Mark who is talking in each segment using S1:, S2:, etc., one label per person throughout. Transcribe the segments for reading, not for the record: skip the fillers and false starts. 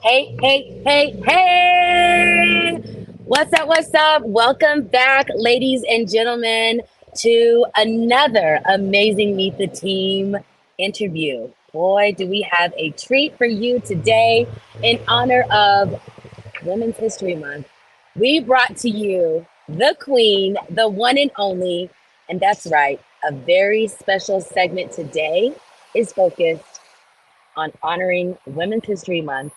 S1: Hey, hey, hey, hey! What's up? What's up? Welcome back, ladies and gentlemen, to another amazing Meet the Team interview. Boy, do we have a treat for you today in honor of Women's History Month. We brought to you the queen, the one and only, and that's right, a very special segment today is focused on honoring Women's History Month,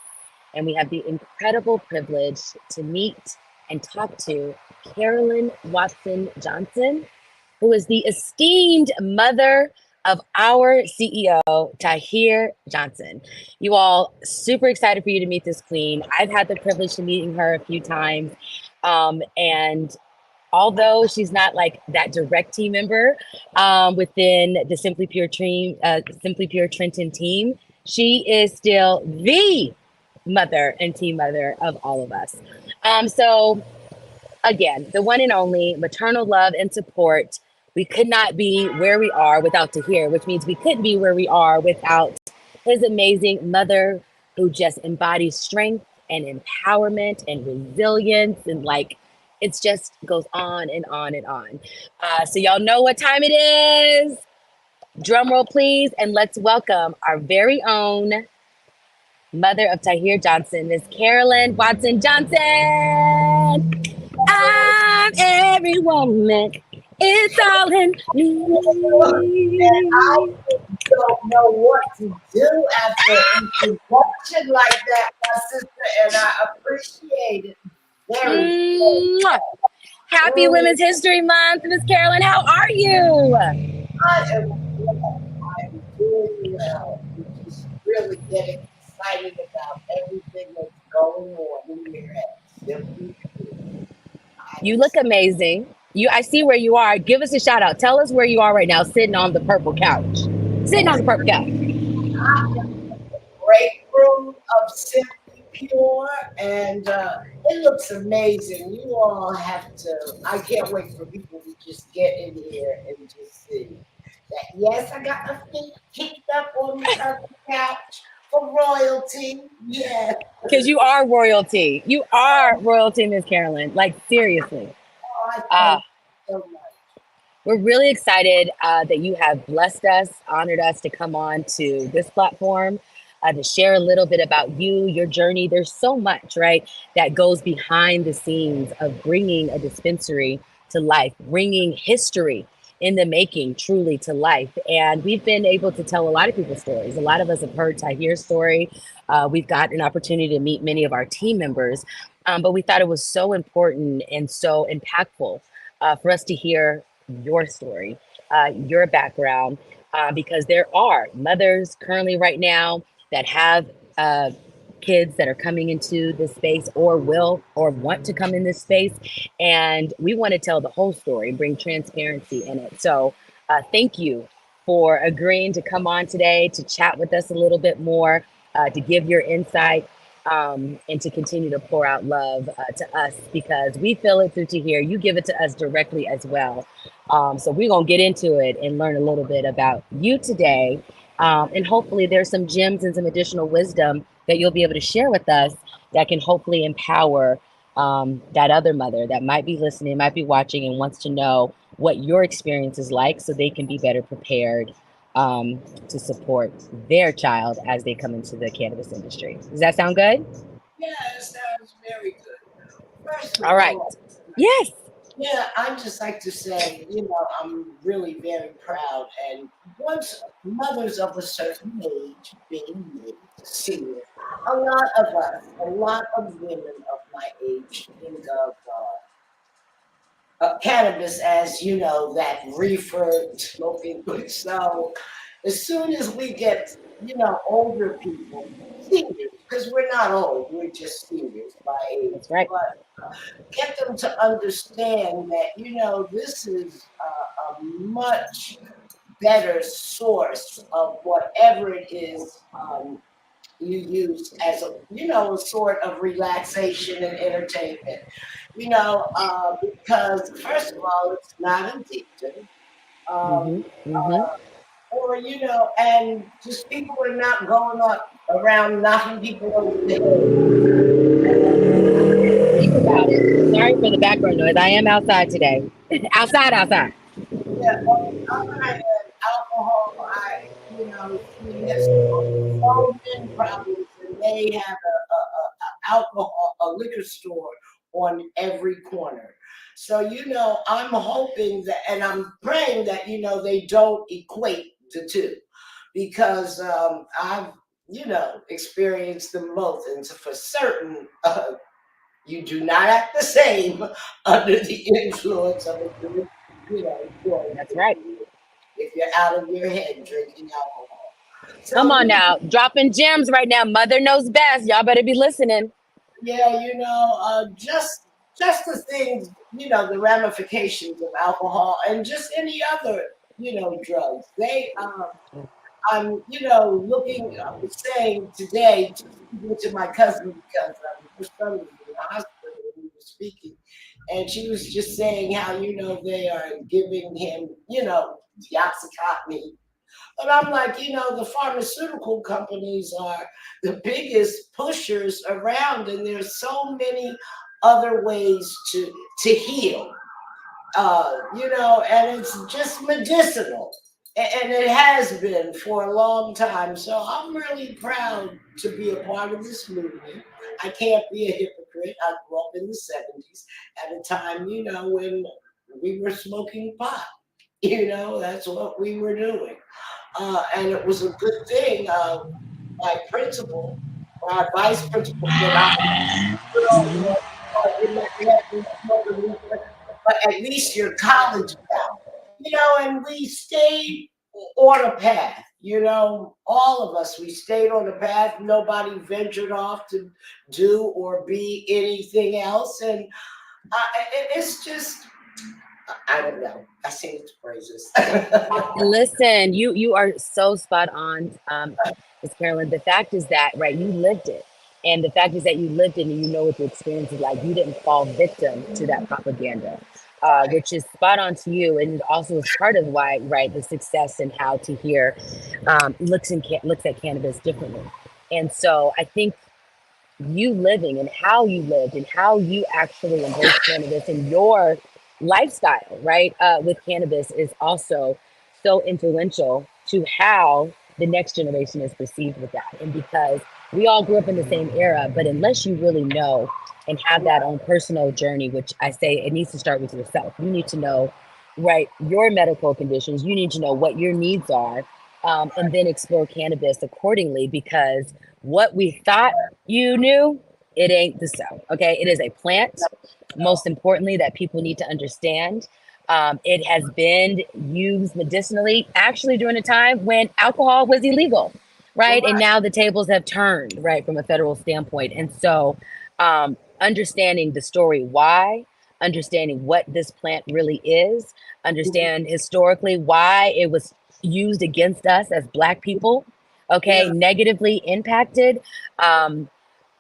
S1: and we have the incredible privilege to meet and talk to Carolyn Watson Johnson, who is the esteemed mother of our CEO, Tahir Johnson. You all, super excited for you to meet this queen. I've had the privilege of meeting her a few times. And although she's not like that direct team member within the Simply Pure Trenton team, she is still the mother and team mother of all of us. So again, the one and only maternal love and support. We could not be where we are without Tahir, which means we couldn't be where we are without his amazing mother who just embodies strength and empowerment and resilience and like it's just goes on and on and on. So y'all know what time it is. Drum roll, please, and let's welcome our very own mother of Tahir Johnson, Miss Carolyn Watson Johnson. I'm every woman. It's all in
S2: And I
S1: me.
S2: don't know what to do after an introduction like that, my sister, and I appreciate it very, very
S1: Mwah. Happy
S2: much.
S1: Women's History Month, Miss Carolyn. How are you?
S2: I am well. I am doing well. I'm just really getting excited about everything that's going on here at Simply Pure. I
S1: You
S2: am
S1: look amazing. I see where you are. Give us a shout out. Tell us where you are right now, sitting on the purple couch. Sitting on the purple couch.
S2: break room of Simply Pure, and it looks amazing. You all have to. I can't wait for people to just get in here and just see that. Yes, I got my feet kicked up on the purple couch for royalty. Yes,
S1: Because you are royalty. You are royalty, Miss Carolyn. Like, seriously.
S2: oh, I
S1: Uh,
S2: thank you so much.
S1: we're really excited that you have blessed us, honored us to come on to this platform to share a little bit about you, your journey. There's so much, right, that goes behind the scenes of bringing a dispensary to life, bringing history in the making truly to life. And we've been able to tell a lot of people's stories. A lot of us have heard Tahir's story. We've got an opportunity to meet many of our team members, but we thought it was so important and so impactful for us to hear your story, your background, because there are mothers currently right now that have uh, kids that are coming into this space or will or want to come in this space. And we want to tell the whole story, bring transparency in it. So thank you for agreeing to come on today to chat with us a little bit more, to give your insight. And to continue to pour out love to us because we feel it through to here. You give it to us directly as well. So we're going to get into it and learn a little bit about you today. And hopefully there's some gems and some additional wisdom that you'll be able to share with us that can hopefully empower that other mother that might be listening, might be watching, and wants to know what your experience is like so they can be better prepared to support their child as they come into the cannabis industry. Does that sound good?
S2: Yeah, it sounds very good. First of
S1: All right.
S2: all,
S1: Yes.
S2: yeah, I'd just like to say, I'm really very proud. And once mothers of a certain age, being me, senior, a lot of us, a lot of women of my age think of cannabis as, that reefer smoking. So as soon as we get, older people, seniors, because we're not old, we're just seniors by age,
S1: That's right.
S2: but get them to understand that this is a much better source of whatever it is you use as a sort of relaxation and entertainment. Because first of all, it's not addictive.
S1: Mm-hmm.
S2: Um,
S1: Mm-hmm.
S2: or and just people are not going up around knocking people over the head.
S1: Think about it. Sorry for the background noise. I am outside today. outside.
S2: Yeah, on the other hand, alcohol, she has so many problems, and they have a liquor store on every corner. So, I'm hoping that, and I'm praying that, they don't equate the two, because I've, experienced them both. And so for certain, you do not act the same under the influence of a good, joint
S1: That's right.
S2: if you're out of your head drinking alcohol.
S1: Come
S2: So,
S1: on now. Dropping gems right now. Mother knows best. Y'all better be listening.
S2: yeah, just the things, the ramifications of alcohol and just any other, drugs. I was saying today, just speaking to my cousin, because her son was in the hospital when we were speaking, and she was just saying how, they are giving him, the Oxycontin. But I'm like, the pharmaceutical companies are the biggest pushers around, and there's so many other ways to heal, and it's just medicinal. And it has been for a long time. So I'm really proud to be a part of this movement. I can't be a hypocrite. I grew up in the 70s at a time, when we were smoking pot. That's what we were doing. And it was a good thing. My principal, my vice principal said, you're not let me smoke a weed, but at least you're college bound. And we stayed on a path, all of us, we stayed on a path. Nobody ventured off to do or be anything else. And it's just, I don't know. I sing its praises.
S1: Listen, you are so spot on, Ms. Carolyn. The fact is that, right, you lived it. And the fact is that you lived it and you know what the experience is like. You didn't fall victim to that propaganda, which is spot on to you. And it also is part of why, right, the success and how Tahir looks at cannabis differently. And so I think you living and how you lived and how you actually embrace cannabis and your lifestyle, right, with cannabis is also so influential to how the next generation is perceived with that. And because we all grew up in the same era, but unless you really know and have that own personal journey, which I say it needs to start with yourself, you need to know, right, your medical conditions, you need to know what your needs are, and then explore cannabis accordingly, because what we thought you knew, it ain't the so. Okay, it is a plant. Most importantly, that people need to understand. It has been used medicinally, actually during a time when alcohol was illegal, right? And now the tables have turned, right, from a federal standpoint. And so, understanding the story why, understanding what this plant really is, understand historically why it was used against us as Black people, okay, negatively impacted,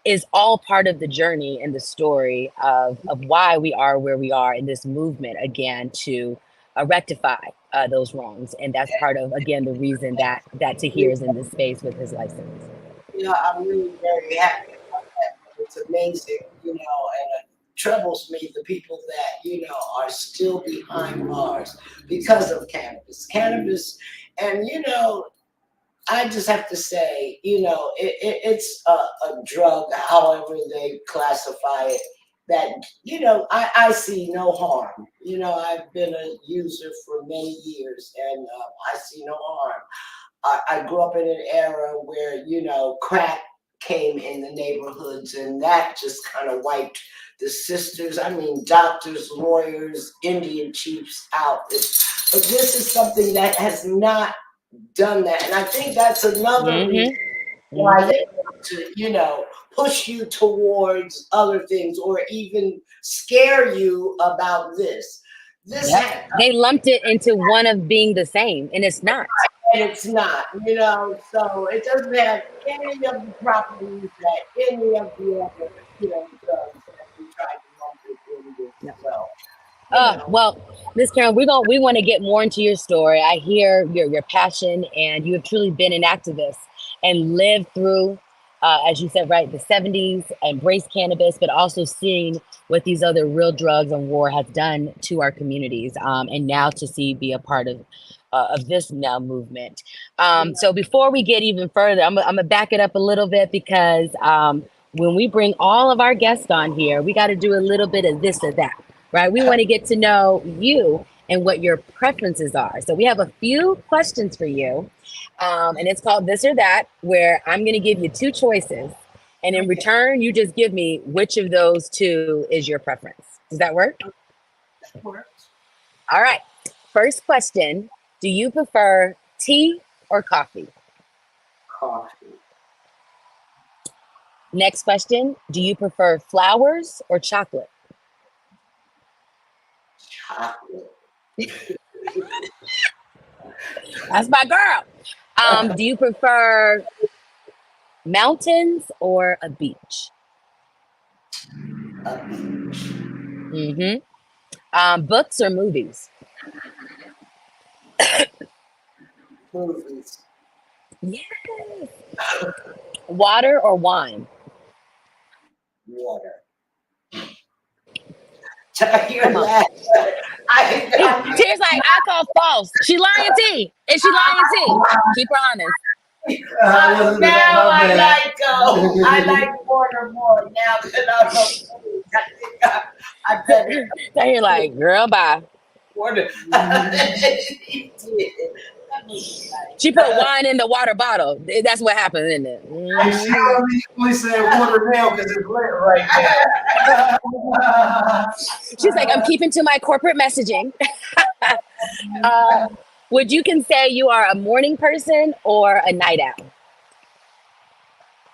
S1: is all part of the journey and the story of why we are where we are in this movement again to rectify those wrongs. And that's part of, again, the reason that Tahir is in this space with his license.
S2: I'm really very happy about that. It's amazing, and it troubles me the people that, are still behind bars because of cannabis. Cannabis, and I just have to say, it's a drug, however they classify it, that, I see no harm. I've been a user for many years, and I see no harm. I grew up in an era where, crack came in the neighborhoods, and that just kind of wiped the sisters, I mean, doctors, lawyers, Indian chiefs out. But this is something that has not done that. And I think that's another reason why they want to, push you towards other things or even scare you about this.
S1: They lumped it into one of being the same, and it's not.
S2: And it's not, so it doesn't have any of the properties that any of the other, drugs that we tried to lump it in with. So,
S1: well, Miss Karen, we want to get more into your story. I hear your passion, and you have truly been an activist and lived through as you said, right, the 70s, embraced cannabis, but also seeing what these other real drugs and war has done to our communities, and now to see be a part of this now movement. So before we get even further, I'm gonna back it up a little bit because when we bring all of our guests on here, we got to do a little bit of this or that, right? We want to get to know you and what your preferences are. So we have a few questions for you, and it's called This or That, where I'm going to give you two choices. And in return, you just give me which of those two is your preference. Does that work?
S2: That works.
S1: All right. First question. Do you prefer tea or coffee?
S2: Coffee.
S1: Next question. Do you prefer flowers or chocolate?
S2: Chocolate.
S1: That's my girl. Do you prefer mountains or a beach?
S2: A beach.
S1: Books or movies?
S2: Movies.
S1: Yes. Water or wine?
S2: Water. Tahir laughed.
S1: Tahir's like, I call false. She lying T. Is she lying T? Keep her honest.
S2: Now I like water more now that I better.
S1: Tahir like, girl, bye.
S2: Water. He did.
S1: She put wine in the water bottle. That's what happened, isn't it?
S3: She only said water now because it's lit right now.
S1: She's like, I'm keeping to my corporate messaging. Would you can say you are a morning person or a night owl?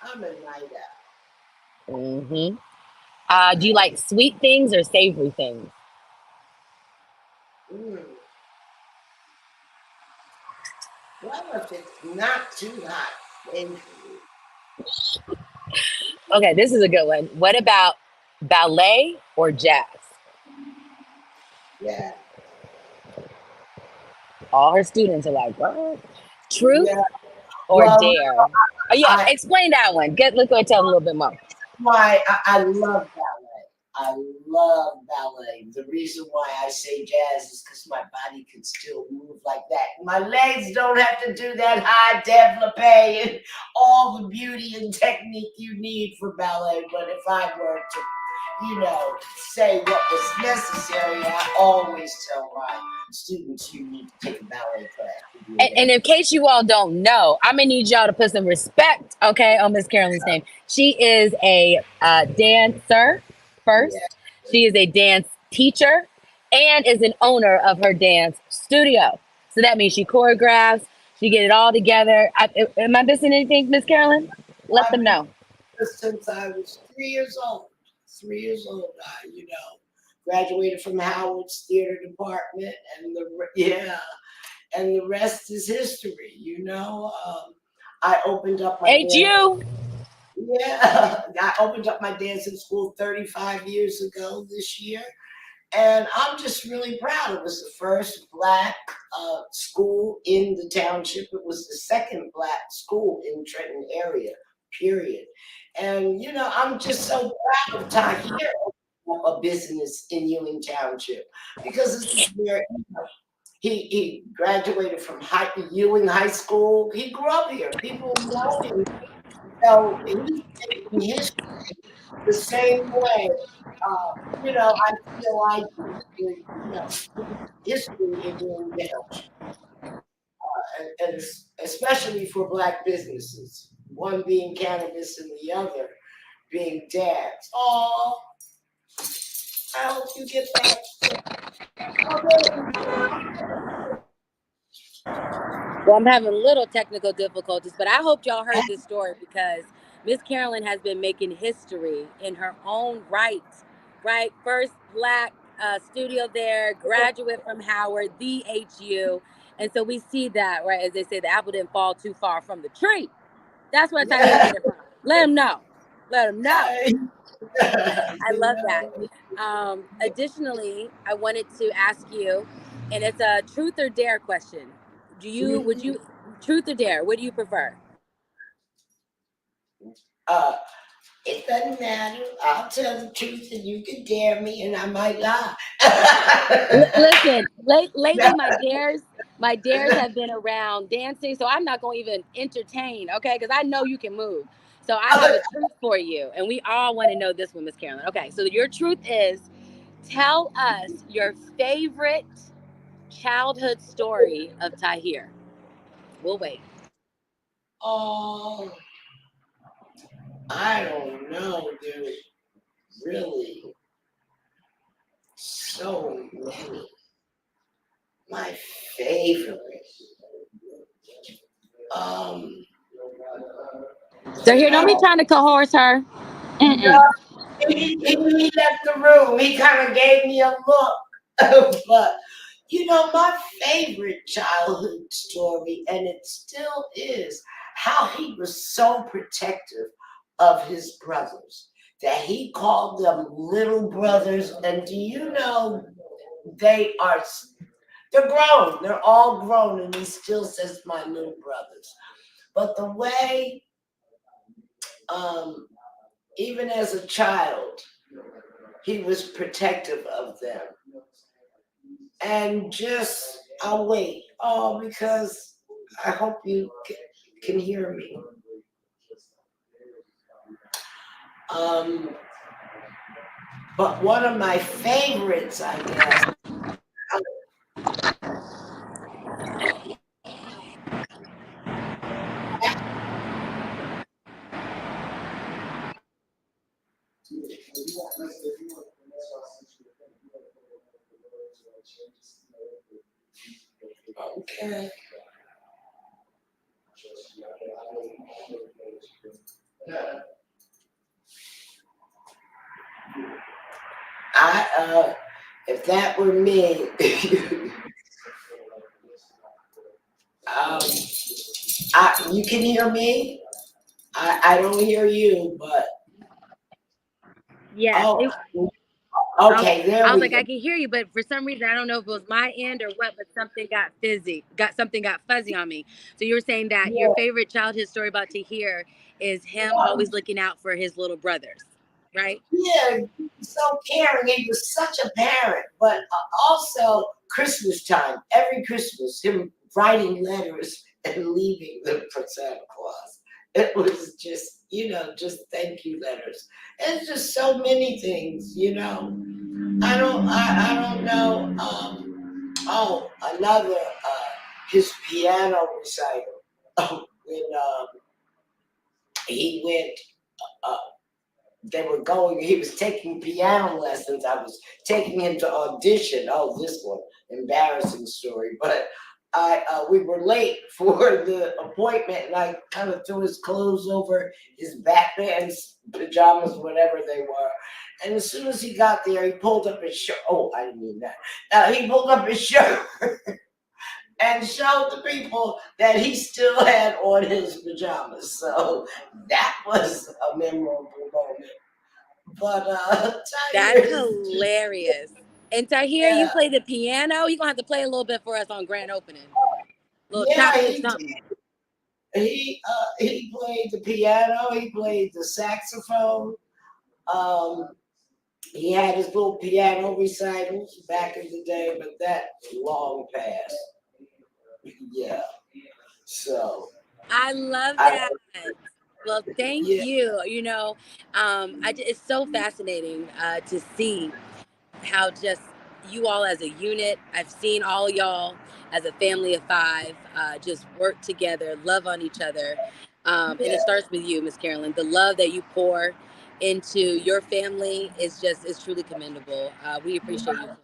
S2: I'm a night owl.
S1: Do you like sweet things or savory things?
S2: Well, if it's not too hot, then
S1: Okay, this is a good one. What about ballet or jazz?
S2: yeah.
S1: All her students are like, what? Truth or
S2: Well,
S1: dare? Oh, yeah, explain that one. Let's go tell them a little bit more.
S2: Why I love ballet. I love ballet. The reason why I say jazz is because my body can still move like that. My legs don't have to do that high développé and all the beauty and technique you need for ballet. But if I were to, say what was necessary, I always tell my students you need to take a ballet class.
S1: And in case you all don't know, I'm gonna need y'all to put some respect, okay, on Miss Carolyn's name. She is a dancer first. Yeah. She is a dance teacher and is an owner of her dance studio. So that means she choreographs, she get it all together. Am I missing anything, Miss Carolyn? Let them know.
S2: Since I was 3 years old. I, graduated from Howard's theater department, and the rest is history. I opened up my
S1: HU.
S2: I opened up my dancing school 35 years ago this year, and I'm just really proud. It was the first Black school in the township. It was the second Black school in Trenton area, period. And I'm just so proud of Tahir, a business in Ewing Township, because this is where he graduated from Ewing High School. He grew up here. People know him. So he's making history the same way. I feel I do. History in Ewing Township, and especially for Black businesses. One being cannabis and the other being dance. Oh, I hope you get that.
S1: Well, I'm having little technical difficulties, but I hope y'all heard this story because Miss Carolyn has been making history in her own right? First Black studio there, graduate from Howard, the HU. And so we see that, right, as they say, the apple didn't fall too far from the tree. That's what I get it from. Let them know. I love that. Additionally, I wanted to ask you, and it's a truth or dare question. Would you truth or dare? What do you prefer?
S2: Uh, it doesn't matter. I'll tell the truth, and you can dare me, and I might lie.
S1: Listen, lately my dares have been around dancing, so I'm not going to even entertain, okay? Because I know you can move. So I have a truth for you, and we all want to know this one, Miss Carolyn. Okay, so your truth is, tell us your favorite childhood story of Tahir. We'll wait.
S2: Oh, I don't know. There's really so many. My favorite. Um,
S1: Tahir, don't be
S2: oh,
S1: trying to coerce her.
S2: no,
S1: Mm-mm.
S2: he left the room. He kind of gave me a look. But, my favorite childhood story, and it still is, how he was so protective of his brothers that he called them little brothers. And do you know they are, they're grown. They're all grown, and he still says my little brothers. But the way, um, even as a child, he was protective of them. And just, I'll wait. Oh, because I hope you can hear me. Um, but one of my favorites, I guess. Okay. If that were me, um, you can hear me. I don't hear you, but
S1: Yes.
S2: oh,
S1: I was,
S2: okay, there
S1: I was
S2: we
S1: like,
S2: go.
S1: I can hear you, but for some reason, I don't know if it was my end or what, but something got fuzzy on me. So you were saying that your
S2: Yeah,
S1: favorite childhood story about Tahir is him always looking out for his little brothers, right?
S2: yeah, he was so caring. He was such a parent, but also Christmas time, every Christmas, him writing letters and leaving them for Santa Claus. It was just, just thank you letters. It's just so many things. I don't know. Oh, another, his piano recital. Oh, when he went. uh, they were going, he was taking piano lessons. I was taking him to audition. Oh, this one, embarrassing story. But we were late for the appointment, and I kind of threw his clothes over his Batman's pajamas, whatever they were. And as soon as he got there, he pulled up his shirt. Oh, I didn't mean that. He pulled up his shirt and showed the people that he still had on his pajamas. So that was a memorable moment. But Tahir
S1: That's
S2: is just,
S1: hilarious. And Tahir, you
S2: yeah,
S1: play the piano. You're gonna have to play a little bit for us on grand opening. Little
S2: yeah,
S1: chops or
S2: he
S1: something.
S2: did. He played the piano, he played the saxophone. Um, he had his little piano recitals back in the day, but that long past. Yeah. So
S1: I love
S2: I
S1: that. Well, thank
S2: yeah,
S1: you. It's so fascinating to see how just you all as a unit, I've seen all y'all as a family of five just work together, love on each other. And
S2: yeah,
S1: it starts with you, Miss Carolyn. The love that you pour into your family is truly commendable. We appreciate you, Queen.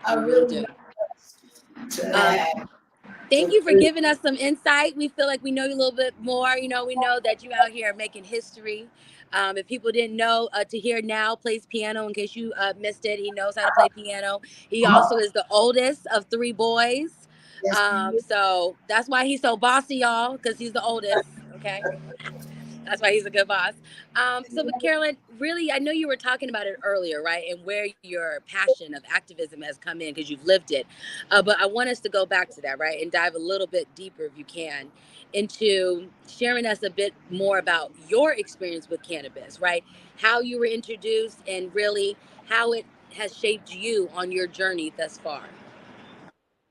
S2: I
S1: We really
S2: really
S1: do.
S2: want to
S1: Um,
S2: have
S1: Thank
S2: to
S1: you for giving us some insight. We feel like we know you a little bit more. We know that you out here making history. If people didn't know, Tahir now plays piano. In case you missed it, he knows how to play piano. He also is the oldest of three boys.
S2: yes,
S1: So that's why he's so bossy, y'all, because he's the oldest. Okay. That's why he's a good boss. But Carolyn, really, I know you were talking about it earlier, right? And where your passion of activism has come in because you've lived it. But I want us to go back to that, right? And dive a little bit deeper if you can. into sharing us a bit more about your experience with cannabis, right? How you were introduced and really how it has shaped you on your journey thus far.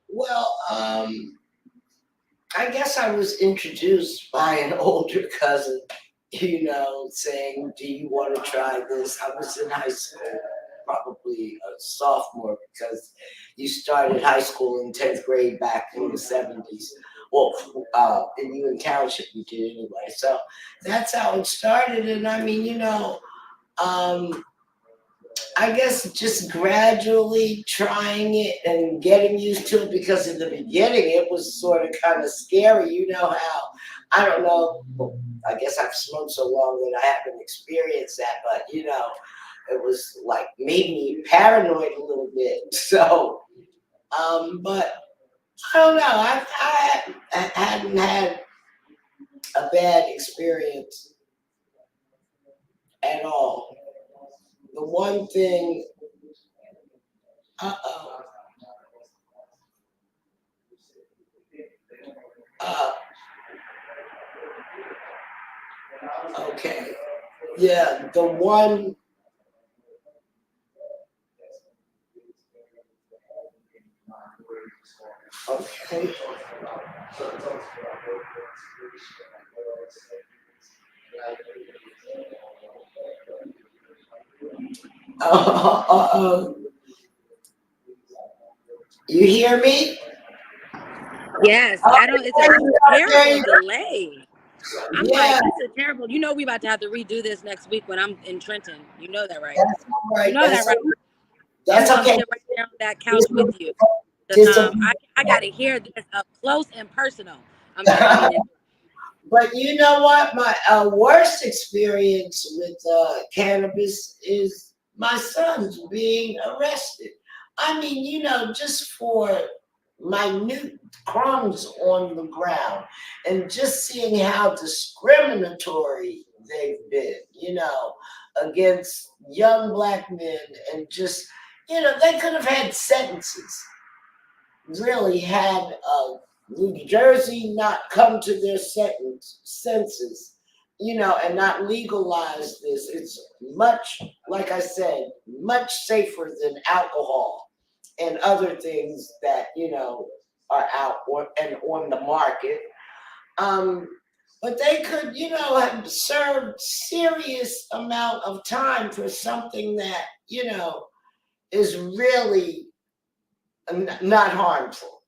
S2: Well, I guess I was introduced by an older cousin, saying, "Do you want to try this?" I was in high school, probably a sophomore, because you started high school in 10th grade back in the 70s. Well, in Union Township, we did anyway. So that's how it started. And I mean, um, I guess just gradually trying it and getting used to it, because in the beginning it was sort of kind of scary. You know how, I don't know, well, I guess I've smoked so long that I haven't experienced that, but it was like made me paranoid a little bit. So, but I don't know. I hadn't had a bad experience at all. The one thing, uh-oh, uh, okay. Yeah, the one, okay. Uh-oh. You hear me?
S1: Yes,
S2: Oh,
S1: I don't. It's a
S2: there
S1: terrible
S2: you
S1: delay.
S2: go.
S1: I'm like,
S2: Yeah,
S1: this is terrible. You know, we about to have to redo this next week when I'm in Trenton. You know that, right?
S2: that's all
S1: You
S2: right.
S1: know that, right? I'm
S2: That's
S1: gonna
S2: okay.
S1: sit right there on that couch
S2: Dis-
S1: with you. Cause
S2: Disobedience.
S1: I gotta hear this up close and personal. I'm sorry, I didn't mean to.
S2: But you know what? My worst experience with cannabis is my son's being arrested. I mean, just for minute crumbs on the ground, and just seeing how discriminatory they've been, against young black men, and just, they could have had sentences, really, had New Jersey not come to their senses, and not legalize this. It's much, like I said, much safer than alcohol and other things that, are out and on the market. Um, but they could, have served serious amount of time for something that, is really not harmful.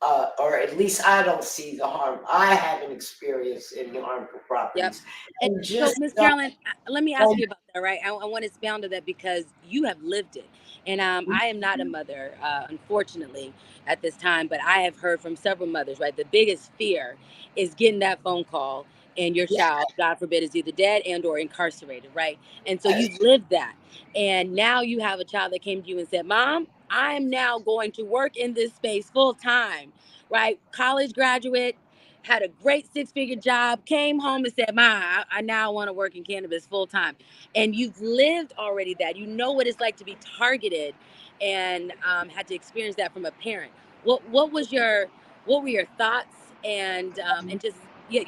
S2: uh, or at least I don't see the harm. I haven't experienced any harmful
S1: Yep.
S2: properties.
S1: And
S2: And
S1: so,
S2: just
S1: Miss Carolyn, let me ask
S2: um,
S1: you about that, right? I want to expound on that because you have lived it. And I am not a mother, unfortunately, at this time, but I have heard from several mothers, right? The biggest fear is getting that phone call and your child, God forbid, is either dead and or incarcerated, right? And so
S2: yes,
S1: you've lived that. And now you have a child that came to you and said, Mom, I am now going to work in this space full time, right? College graduate, had a great six-figure job, came home and said, Ma, I now want to work in cannabis full time. And you've lived already that. You know what it's like to be targeted and had to experience that from a parent. What was your what were your thoughts and just yeah,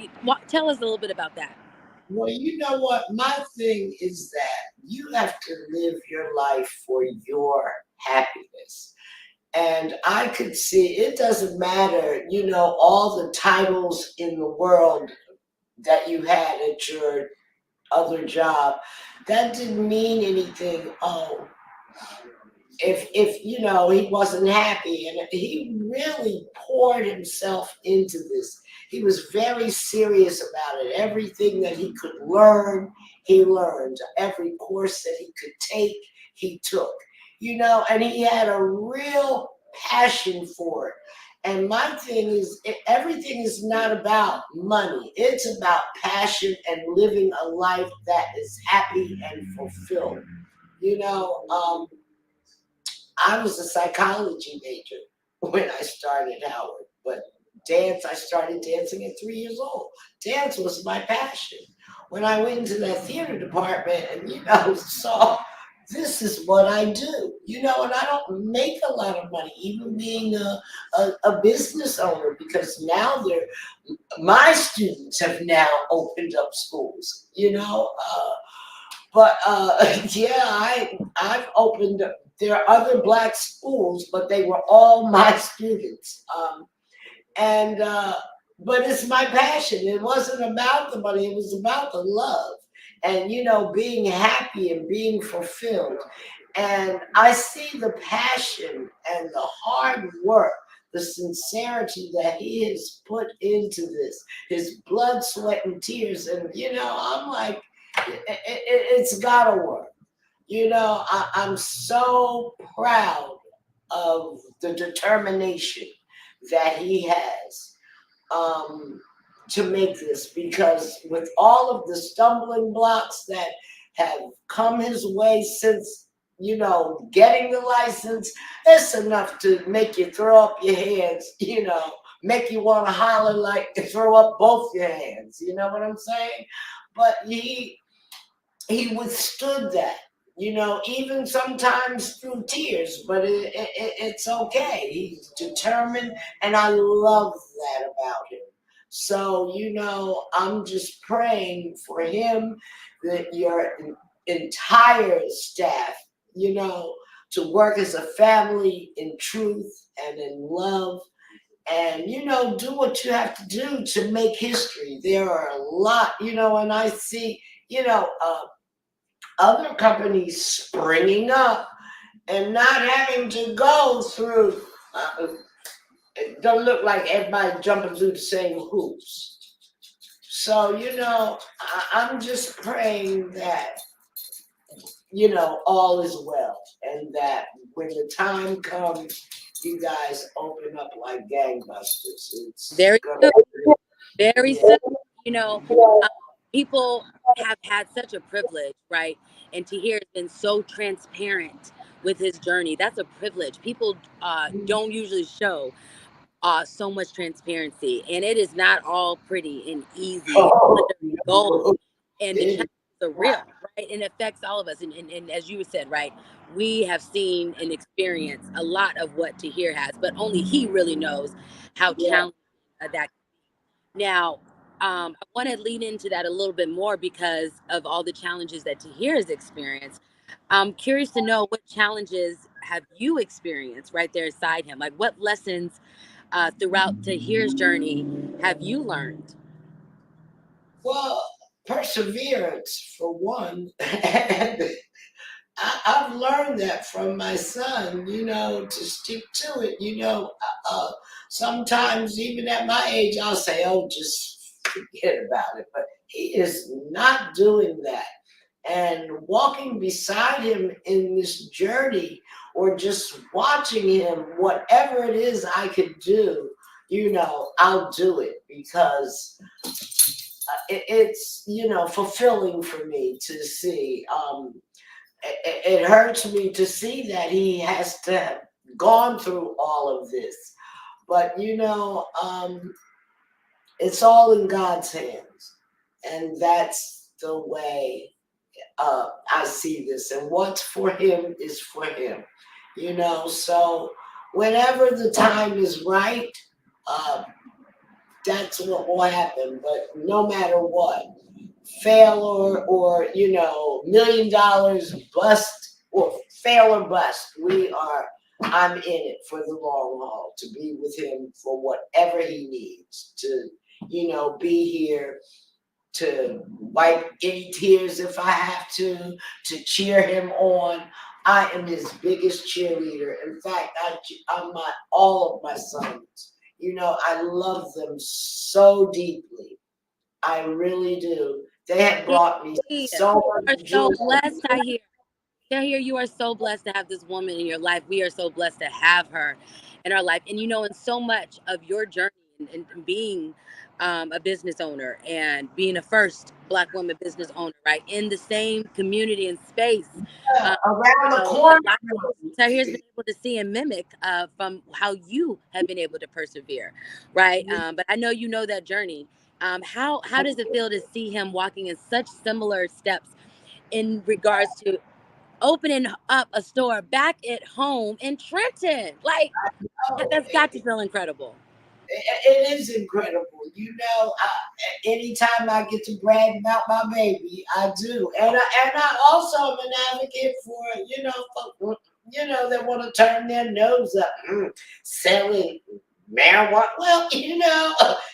S1: tell us a little bit about that.
S2: well, you know what? My thing is that you have to live your life for your happiness. And I could see it doesn't matter, all the titles in the world that you had at your other job. That didn't mean anything. Oh, if he wasn't happy, and he really poured himself into this. He was very serious about it. Everything that he could learn, he learned. Every course that he could take, he took. And he had a real passion for it. And my thing is, everything is not about money. It's about passion and living a life that is happy and fulfilled. you know um, I was a psychology major when I started Howard, but I started dancing at 3 years old. Dance was my passion. When I went into that theater department and, saw this is what I do, and I don't make a lot of money, even being a business owner, because now my students have now opened up schools. But yeah, I've opened up. There are other black schools, but they were all my students. And But it's my passion. It wasn't about the money. It was about the love, and being happy and being fulfilled. And I see the passion and the hard work, the sincerity that he has put into this, his blood, sweat, and tears. And I'm like, it's gotta work. I'm so proud of the determination that he has, um, to make this, because with all of the stumbling blocks that have come his way since getting the license, it's enough to make you throw up your hands, make you want to holler, like throw up both your hands. You know what I'm saying? But he withstood that, even sometimes through tears, but it's okay. He's determined, and I love that about him. So, I'm just praying for him, that your entire staff, to work as a family in truth and in love, and do what you have to do to make history. There are a lot, and I see, other companies springing up and not having to go through. It don't look like everybody jumping through the same hoops. So I'm just praying that all is well, and that when the time comes, you guys open up like gangbusters. It's
S1: Very
S2: gonna.
S1: soon. Very soon. You know, um, people have had such a privilege, right? And Tahir has been so transparent with his journey. That's a privilege. People don't usually show so much transparency, and it is not all pretty and easy and
S2: Oh,
S1: glitter and gold.
S2: no.
S1: And the
S2: It is
S1: challenges are real, right? And it affects all of us. And as you said, right, we have seen and experienced a lot of what Tahir has, but only he really knows how
S2: yeah.
S1: challenging that. Now, I want to lean into that a little bit more because of all the challenges that Tahir has experienced. I'm curious to know, what challenges have you experienced right there beside him? Like, what lessons throughout Tahir's journey have you learned?
S2: Well, perseverance for one, and I've learned that from my son, to stick to it. Sometimes even at my age, I'll say, "Oh, just forget about it," but he is not doing that. And walking beside him in this journey, or just watching him, whatever it is I could do, I'll do it, because it's fulfilling for me to see. It hurts me to see that he has to have gone through all of this, but it's all in God's hands, and that's the way I see this. And what's for him is for him, So whenever the time is right, uh, that's what will happen. But no matter what, fail or $1 million, bust or fail or bust, I'm in it for the long haul, to be with him for whatever he needs, to be here, to wipe any tears if I have to cheer him on. I am his biggest cheerleader. In fact, I'm all of my sons. I love them so deeply. I really do. They have brought me
S1: You
S2: so
S1: are
S2: much joy.
S1: so blessed, I hear. Tahir, you are so blessed to have this woman in your life. We are so blessed to have her in our life. And in so much of your journey, and being a business owner, and being a first Black woman business owner, right, in the same community and space, um,
S2: Around the
S1: a
S2: corner.
S1: lot of things Tahir's been able to see and mimic from how you have been able to persevere, right? But I know you know that journey. How does it feel to see him walking in such similar steps in regards to opening up a store back at home in Trenton. Like,
S2: Oh,
S1: that's got to feel incredible.
S2: it is incredible. Anytime I get to brag about my baby, I do. And I also am an advocate for, folk, that want to turn their nose up, selling marijuana. Well,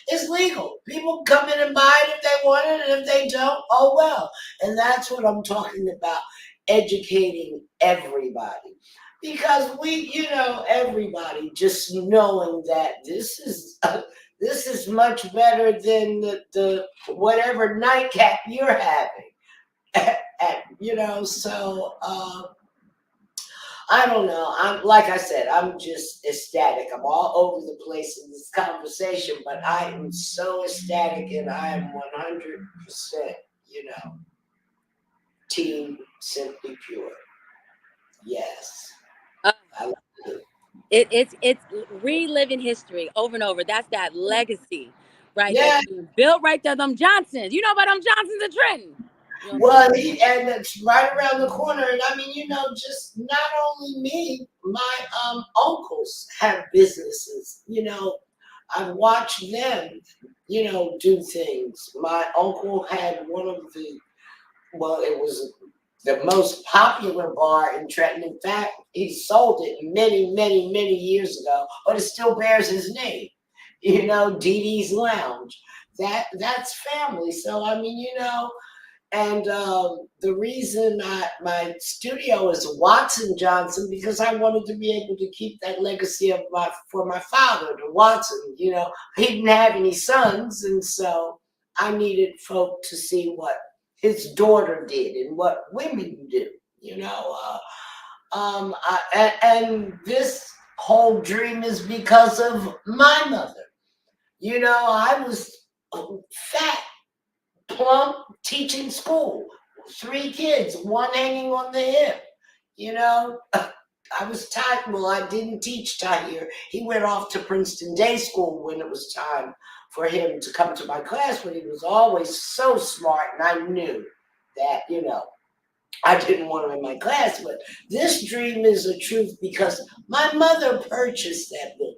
S2: it's legal. People come in and buy it if they want it, and if they don't, oh well. And that's what I'm talking about, educating everybody. Because everybody just knowing that this is much better than the whatever nightcap you're having. I don't know. I'm like I said, I'm just ecstatic. I'm all over the place in this conversation, but I am so ecstatic, and I am 100%, team Simply Pure. Yes,
S1: Uh,
S2: I love it.
S1: it's reliving history over and over. That's that legacy, right? That's
S2: Yeah.
S1: being built right there. Them Johnsons. You know about them Johnsons of Trenton. You know what I'm saying?
S2: Well, and it's right around the corner. And I mean, just not only me, my uncles have businesses. I've watched them, do things. My uncle had one of it was the most popular bar in Trenton. In fact, he sold it many, many, many years ago, but it still bears his name. Dee Dee's Lounge. That's family. So I mean, and the reason my studio is Watson Johnson, because I wanted to be able to keep that legacy for my father, the Watson. He didn't have any sons, and so I needed folk to see what his daughter did and what women do. And this whole dream is because of my mother. I was fat, plump, teaching school, 3 kids, one hanging on the hip. You know, I was tired. Well, I didn't teach Tahir. He went off to Princeton Day School when it was time for him to come to my class, but he was always so smart, and I knew that, I didn't want him in my class. But this dream is a truth because my mother purchased that building.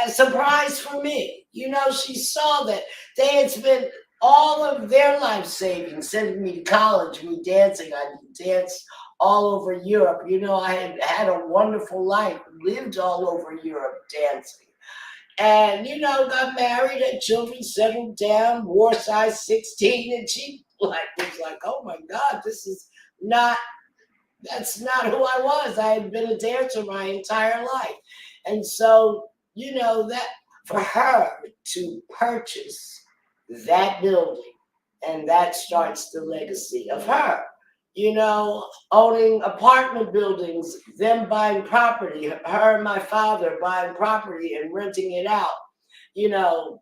S2: A surprise for me. She saw that they had spent all of their life savings sending me to college, me dancing. I danced all over Europe. I had had a wonderful life, lived all over Europe dancing. And, got married, had children, settled down, wore size 16, and she was like, oh my God, not, that's not who I was. I had been a dancer my entire life. And so, that for her to purchase that building, and that starts the legacy of her, owning apartment buildings, them buying property, her and my father buying property and renting it out. You know,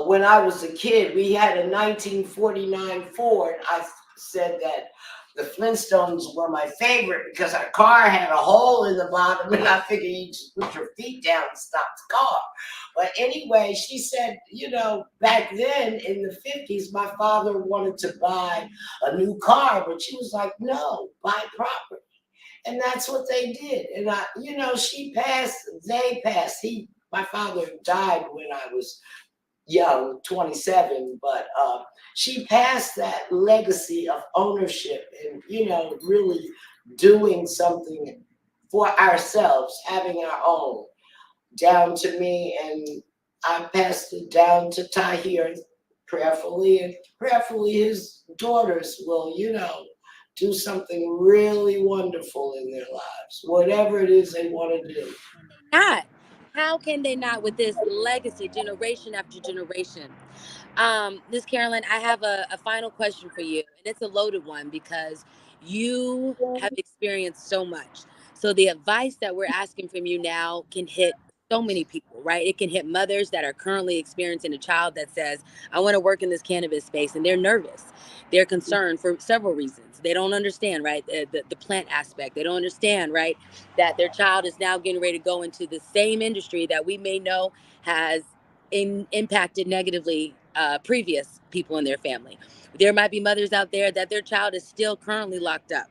S2: when I was a kid, we had a 1949 Ford. I said that the Flintstones were my favorite because our car had a hole in the bottom, and I figured you just put your feet down and stop the car. But anyway, she said, back then in the 50s, my father wanted to buy a new car, but she was like, no, buy property. And that's what they did. And she passed, they passed. My father died when I was young, 27, but she passed that legacy of ownership and, really doing something for ourselves, having our own, down to me. And I passed it down to Tahir prayerfully, and prayerfully his daughters will, do something really wonderful in their lives, whatever it is they want to do.
S1: Not. How can they not with this legacy, generation after generation? Miss Carolyn, I have a final question for you, and it's a loaded one because you have experienced so much. So the advice that we're asking from you now can hit so many people, right? It can hit mothers that are currently experiencing a child that says, I want to work in this cannabis space, and they're nervous. They're concerned for several reasons. They don't understand, right? The plant aspect. They don't understand, right? That their child is now getting ready to go into the same industry that we may know has impacted negatively previous people in their family. There might be mothers out there that their child is still currently locked up.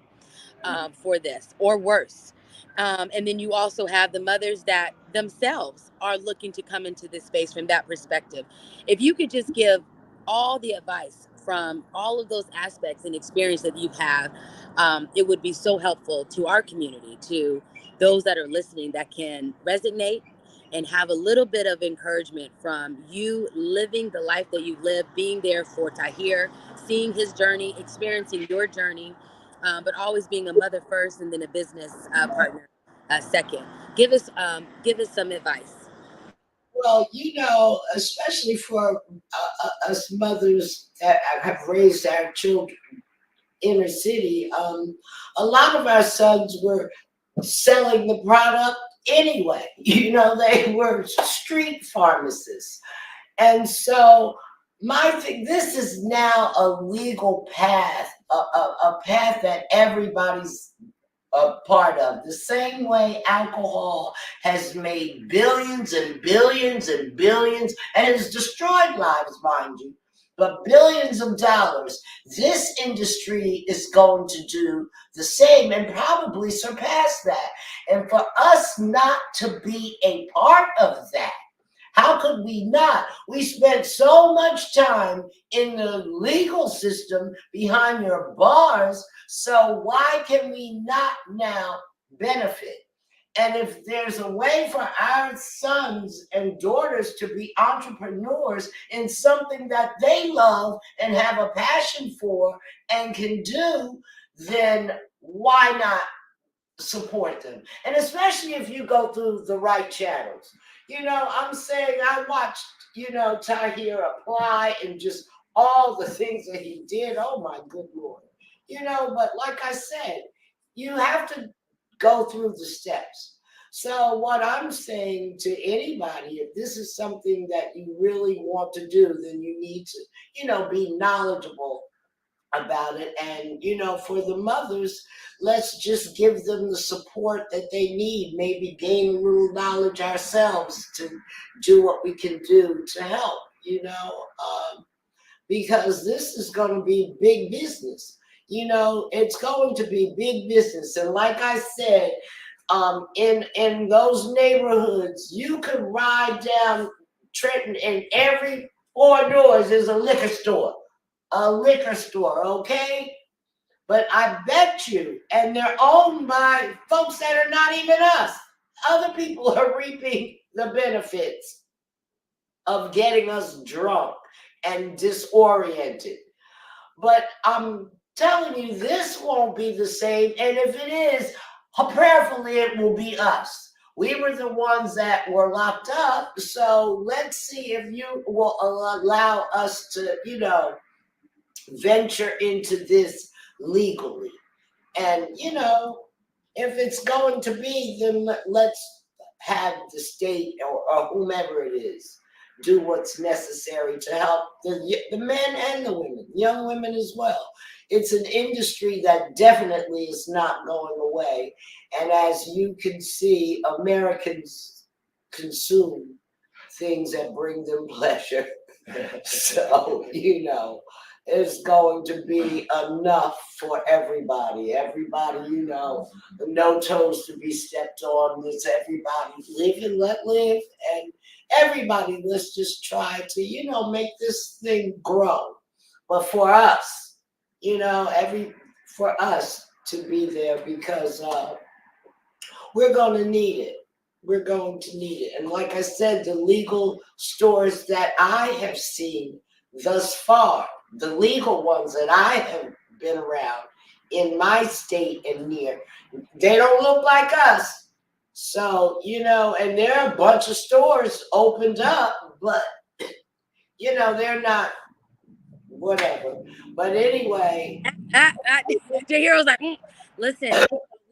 S1: for this, or worse. And then you also have the mothers that themselves are looking to come into this space from that perspective. If you could just give all the advice from all of those aspects and experience that you have, it would be so helpful to our community, to those that are listening, that can resonate and have a little bit of encouragement from you living the life that you live, being there for Tahir, seeing his journey, experiencing your journey, but always being a mother first and then a business partner second. Give us some advice.
S2: Well, especially for us mothers that have raised our children inner city, a lot of our sons were selling the product anyway. They were street pharmacists. And so my thing, this is now a legal path, a path that everybody's a part of. The same way alcohol has made billions and billions and billions and has destroyed lives, mind you, but billions of dollars. This industry is going to do the same and probably surpass that. And for us not to be a part of that, how could we not? We spent so much time in the legal system behind your bars, so why can we not now benefit? And if there's a way for our sons and daughters to be entrepreneurs in something that they love and have a passion for and can do, then why not support them? And especially if you go through the right channels. I'm saying I watched, Tahir apply and just all the things that he did. Oh my good Lord. But like I said, you have to go through the steps. So what I'm saying to anybody, if this is something that you really want to do, then you need to, be knowledgeable about it. And for the mothers, let's just give them the support that they need, maybe gain a little knowledge ourselves to do what we can do to help, because this is going to be big business. It's going to be big business. And like I said, in those neighborhoods, you could ride down Trenton and every 4 doors is a liquor store, okay? But I bet you, and they're owned by folks that are not even us. Other people are reaping the benefits of getting us drunk and disoriented. But I'm telling you, this won't be the same. And if it is, prayerfully, it will be us. We were the ones that were locked up. So let's see if you will allow us to, venture into this legally. And, if it's going to be, then let's have the state or whomever it is do what's necessary to help the men and the women, young women as well. It's an industry that definitely is not going away. And as you can see, Americans consume things that bring them pleasure. So, it's going to be enough for everybody. Everybody, no toes to be stepped on. It's everybody live and let live. And everybody, let's just try to, make this thing grow. But for us, for us to be there, because we're going to need it. We're going to need it. And like I said, the legal stores that I have seen thus far, the legal ones that I have been around in my state and near, they don't look like us. So, and there are a bunch of stores opened up, but, they're not whatever. But anyway.
S1: Tahir was like, listen,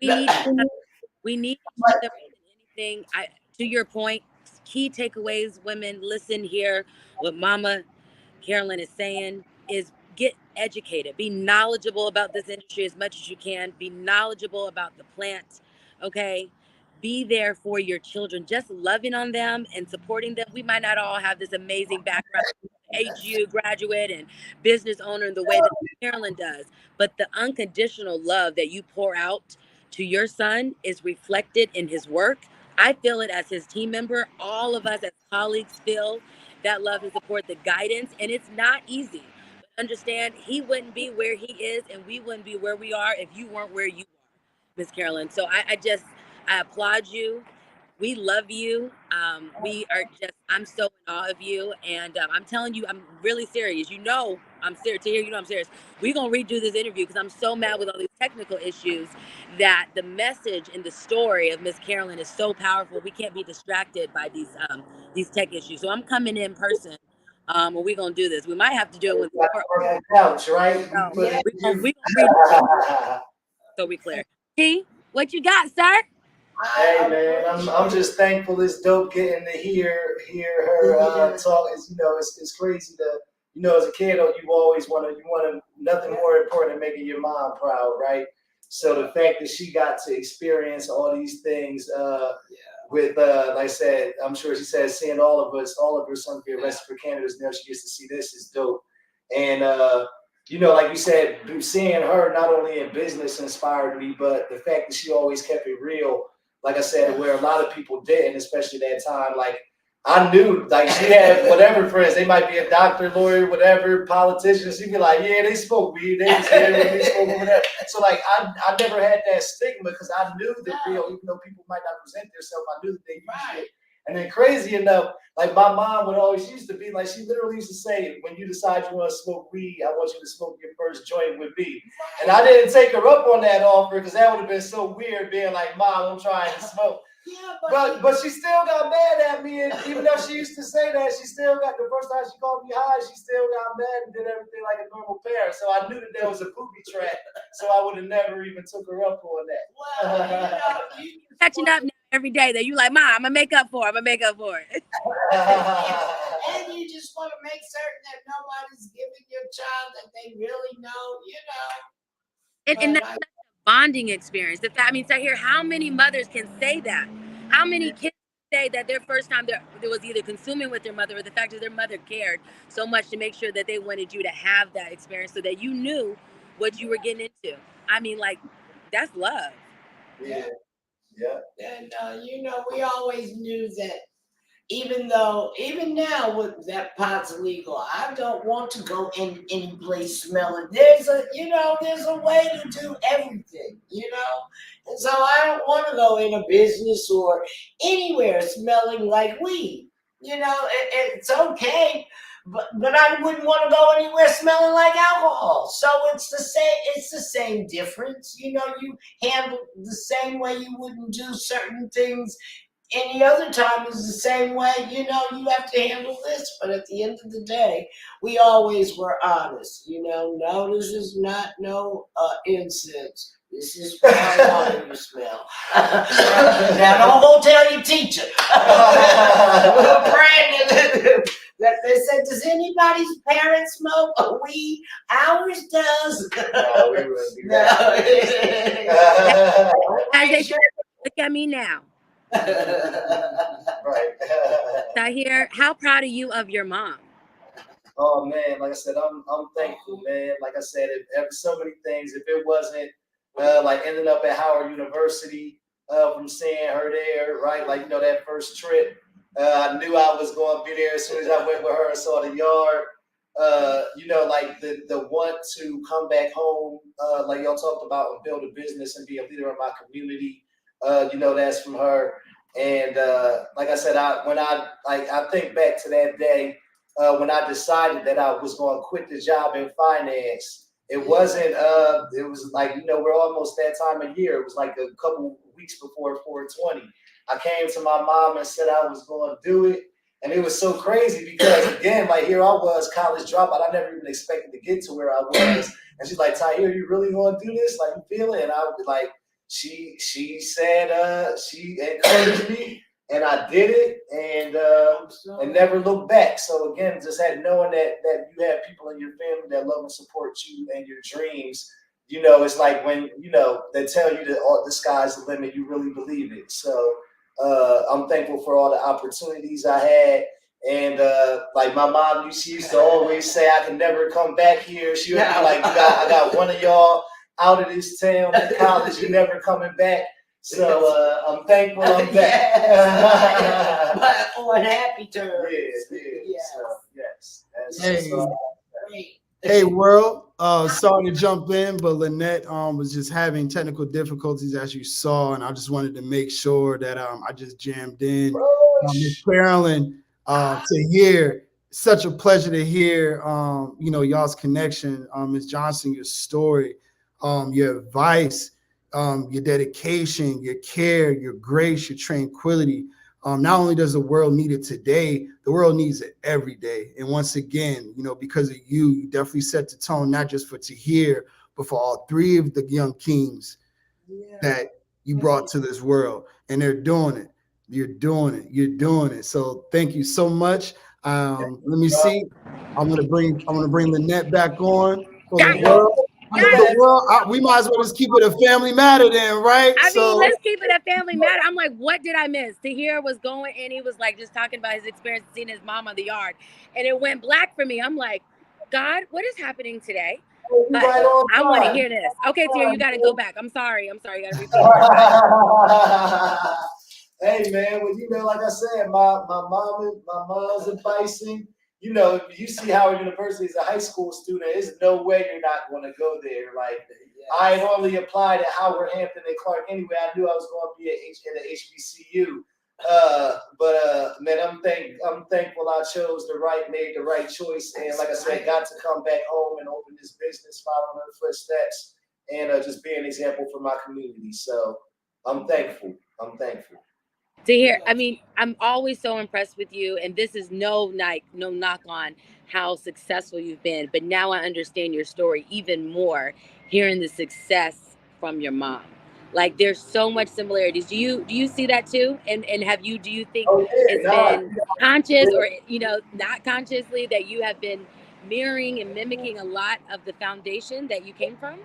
S1: we need anything. To your point, key takeaways, women, listen here. What Mama Carolyn is saying is get educated, be knowledgeable about this industry as much as you can, be knowledgeable about the plant, okay? Be there for your children, just loving on them and supporting them. We might not all have this amazing background HU graduate and business owner in the way that Carolyn does. But the unconditional love that you pour out to your son is reflected in his work. I feel it as his team member. All of us as colleagues feel that love and support, the guidance, and it's not easy. But understand, he wouldn't be where he is, and we wouldn't be where we are if you weren't where you are, Miss Carolyn. So I applaud you. We love you. We are just, I'm so in awe of you. And I'm telling you, I'm really serious. You know, I'm serious. To hear you know I'm serious. We're going to redo this interview because I'm so mad with all these technical issues that the message and the story of Miss Carolyn is so powerful. We can't be distracted by these tech issues. So I'm coming in person. And we're going to do this. We might have to do it with
S3: On couch, right?
S1: no, we gonna read so we clear. T, what you got, sir?
S3: Hey man, I'm just thankful it's dope getting to hear her talk. It's it's crazy to as a kid you always want nothing more important than making your mom proud, right? So the fact that she got to experience all these things with like I said, I'm sure she says seeing all of her sons be arrested for candidates, now she gets to see this is dope. And like you said, seeing her not only in business inspired me, but the fact that she always kept it real. Like I said, where a lot of people didn't, especially that time. Like I knew, like she had whatever friends. They might be a doctor, lawyer, whatever, politician. She'd be like, yeah, they smoke weed. They was here when they smoke whatever. So like I never had that stigma because I knew the real, even though people might not present themselves, I knew that they used it. And then crazy enough, like my mom would always used to be like, she literally used to say, when you decide you want to smoke weed, I want you to smoke your first joint with me. And I didn't take her up on that offer because that would have been so weird being like, Mom, I'm trying to smoke. Yeah, but she still got mad at me, and even though she used to say that, she still got the first time she called me high, she still got mad and did everything like a normal parent. So I knew that there was a booby trap, so I would have never even took her up on that.
S1: Well, you catching up now every day that you like, Mom, I'm gonna make up for it.
S2: And you just want to make certain that nobody's giving your child that they really know,
S1: And that's a bonding experience. Tahir, how many mothers can say that? How many kids say that their first time there was either consuming with their mother or the fact that their mother cared so much to make sure that they wanted you to have that experience so that you knew what you were getting into? That's love.
S3: Yeah.
S2: And we always knew that even now with that pot's legal, I don't want to go in any place smelling. There's a way to do everything, and so I don't want to go in a business or anywhere smelling like weed. It's okay, but I wouldn't want to go anywhere smelling like alcohol. So it's the same difference. You handle the same way you wouldn't do certain things any other time is the same way, you have to handle this. But at the end of the day, we always were honest. No, this is not no incense. This is how you smell. Now don't go tell your teacher. Brandon, that they said, does anybody's parents smoke a weed? Ours does.
S3: No, we wouldn't do that.
S1: Look at me now.
S3: Right.
S1: Tahir, how proud are you of your mom?
S3: Oh man, like I said, I'm thankful, man. Like I said, so many things. If it wasn't like ending up at Howard University, from seeing her there, right? Like that first trip, I knew I was going to be there as soon as I went with her and saw the yard. Like the want to come back home, like y'all talked about, and build a business and be a leader in my community. That's from her. And like I said, I think back to that day when I decided that I was going to quit the job in finance. It wasn't. It was like we're almost that time of year. It was like a couple weeks before 420. I came to my mom and said I was going to do it, and it was so crazy because again, like here I was, college dropout. I never even expected to get to where I was. And she's like, Tahir, you really going to do this? Like you feel it? And I would be like. She said she encouraged me and I did it and never looked back. So again, just knowing that you have people in your family that love and support you and your dreams, it's like when they tell you that the sky's the limit, you really believe it. So I'm thankful for all the opportunities I had And like my mom, she used to always say, I can never come back here. She would be like, I got one of y'all out of this town in college, you're never coming back. So I'm thankful I'm back.
S2: But on happy terms.
S3: Yes.
S4: Hey, world. Sorry to jump in, but Lanett was just having technical difficulties, as you saw, and I just wanted to make sure that I just jammed in. Miss Carolyn, to hear, such a pleasure to hear, y'all's connection. Ms. Johnson, your story, your advice, your dedication, your care, your grace, your tranquility. Not only does the world need it today, the world needs it every day. And once again, because of you, you definitely set the tone, not just for Tahir, but for all three of the young kings that you brought to this world. And they're doing it. You're doing it. You're doing it. So thank you so much. Let me see. I'm gonna bring Lanett back on for the world. We might as well just keep it a family matter then, right?
S1: I mean, let's keep it a family matter. I'm like, what did I miss? Tahir was going and he was like just talking about his experience seeing his mom on the yard. And it went black for me. I'm like, God, what is happening today? But I want to hear this. Okay, Tahir, you got to go back. I'm sorry. You got to repeat it.
S3: Hey, man, well, like I said, my mom's advice, you see Howard University as a high school student, there's no way you're not going to go there. Like, I had only applied at Howard, Hampton, and Clark anyway. I knew I was going to be at the HBCU. But man, I'm thankful I made the right choice. And like I said, got to come back home and open this business, following her footsteps, and just be an example for my community. So I'm thankful.
S1: Tahir, I mean, I'm always so impressed with you, and this is no knock on how successful you've been, but now I understand your story even more, hearing the success from your mom. Like, there's so much similarities. Do you see that too? And do you think it's been conscious or not consciously that you have been mirroring and mimicking a lot of the foundation that you came from?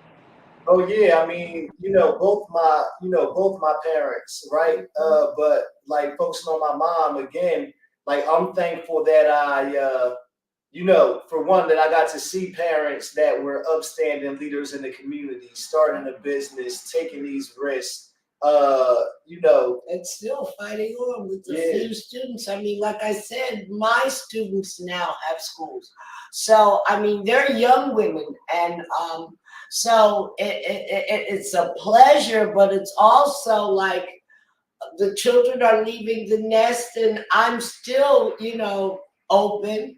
S3: Oh yeah, I mean, both my parents, right? But like focusing on my mom again, like I'm thankful that I, for one, that I got to see parents that were upstanding leaders in the community, starting a business, taking these risks,
S2: and still fighting on with the few students. I mean, like I said, my students now have schools, so I mean, they're young women, and so it's a pleasure, but it's also like the children are leaving the nest, and I'm still, open.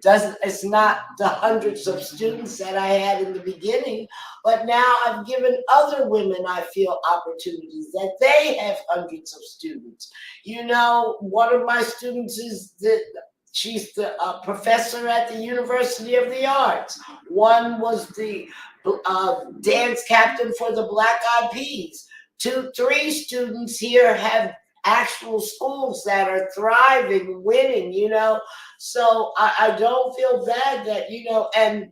S2: It's not the hundreds of students that I had in the beginning, but now I've given other women, I feel, opportunities that they have hundreds of students. One of my students she's the professor at the University of the Arts. One was the dance captain for the Black Eyed Peas. 3 students here have actual schools that are thriving, winning, So I don't feel bad that, and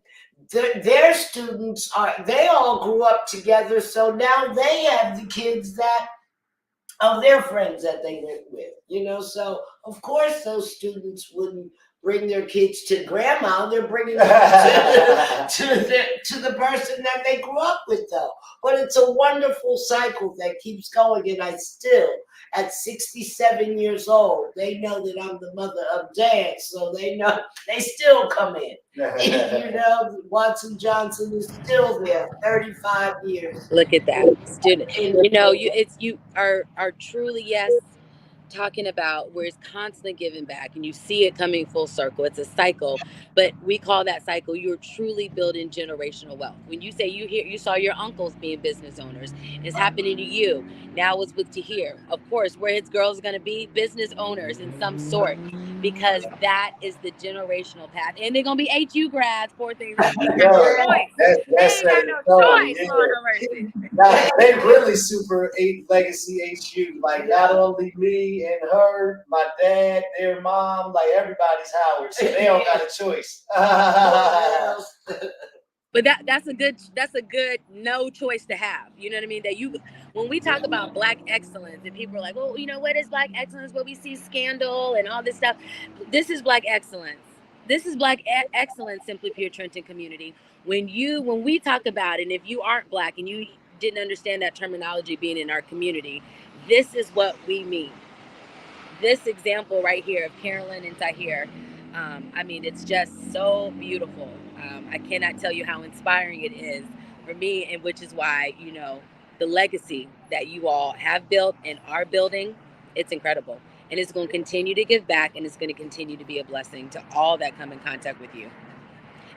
S2: their students they all grew up together. So now they have the kids of their friends that they went with, So of course those students wouldn't bring their kids to grandma. They're bringing them to the person that they grew up with, though. But it's a wonderful cycle that keeps going, and I still, at 67 years old, they know that I'm the mother of dance, so they know they still come in. Watson Johnson is still there, 35 years.
S1: Look at that, student. You are truly, yes, talking about where it's constantly giving back, and you see it coming full circle. It's a cycle, but we call that cycle, you're truly building generational wealth. When you say you saw your uncles being business owners, it's happening to you. Now it's with Tahir. Of course, where his girls going to be business owners in some sort, because that is the generational path. And they're going to be HU grads, poor things. They ain't got no choice.
S3: They really super legacy HU. Like, not only me and her, my dad, their mom, like everybody's Howard. So they don't got a choice.
S1: But that's a good no choice to have. You know what I mean? That you when we talk about Black excellence and people are like, well, you know, what is Black excellence? Well, we see scandal and all this stuff. This is Black excellence. This is Black excellence, Simply Pure Trenton community. When we talk about it, and if you aren't Black and you didn't understand that terminology being in our community, this is what we mean. This example right here of Carolyn and Tahir, I mean, it's just so beautiful. I cannot tell you how inspiring it is for me, and which is why, you know, the legacy that you all have built and are building, it's incredible. And it's going to continue to give back, and it's going to continue to be a blessing to all that come in contact with you.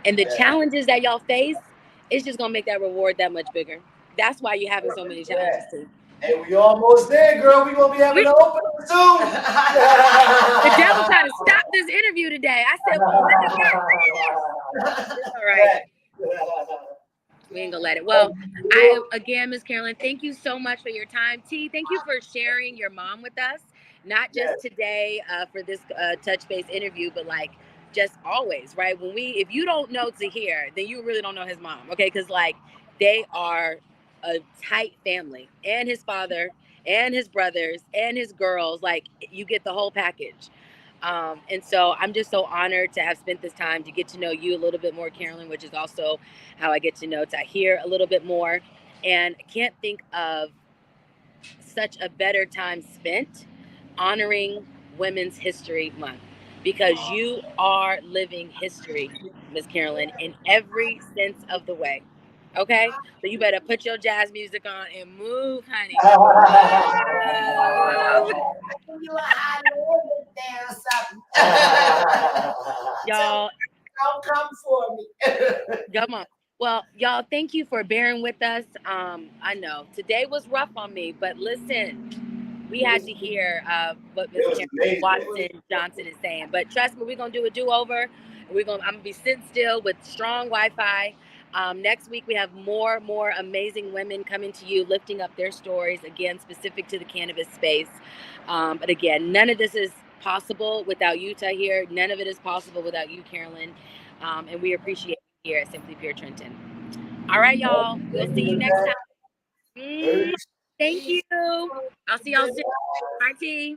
S1: And the challenges that y'all face, it's just going to make that reward that much bigger. That's why you're having so many challenges too.
S3: Hey, we almost there, girl. We gonna be having an opening soon.
S1: The devil tried to stop this interview today. I said, well, it's all right. We ain't gonna let it. Well, again, Ms. Carolyn, thank you so much for your time. T, thank you for sharing your mom with us, not just today for this touch base interview, but like just always, right? If you don't know Tahir, then you really don't know his mom, okay? Because like they are a tight family, and his father and his brothers and his girls, like you get the whole package. And so I'm just so honored to have spent this time to get to know you a little bit more, Carolyn, which is also how I get to know Tahir a little bit more. And I can't think of such a better time spent honoring Women's History Month, because you are living history, Miss Carolyn, in every sense of the way. Okay, so you better put your jazz music on and move, honey. Y'all,
S2: don't come for me.
S1: Come on. Well, y'all, thank you for bearing with us. I know today was rough on me, but listen, we had to hear what Ms. Carolyn Watson Johnson is saying. But trust me, we're gonna do a do-over. I'm gonna be sitting still with strong Wi-Fi. Next week we have more amazing women coming to you, lifting up their stories, again specific to the cannabis space. But again, none of this is possible without you, Tahir. None of it is possible without you, Carolyn. And we appreciate you here at Simply Pure Trenton. All right, y'all. We'll see you next time. Thank you. I'll see y'all soon. Bye, T.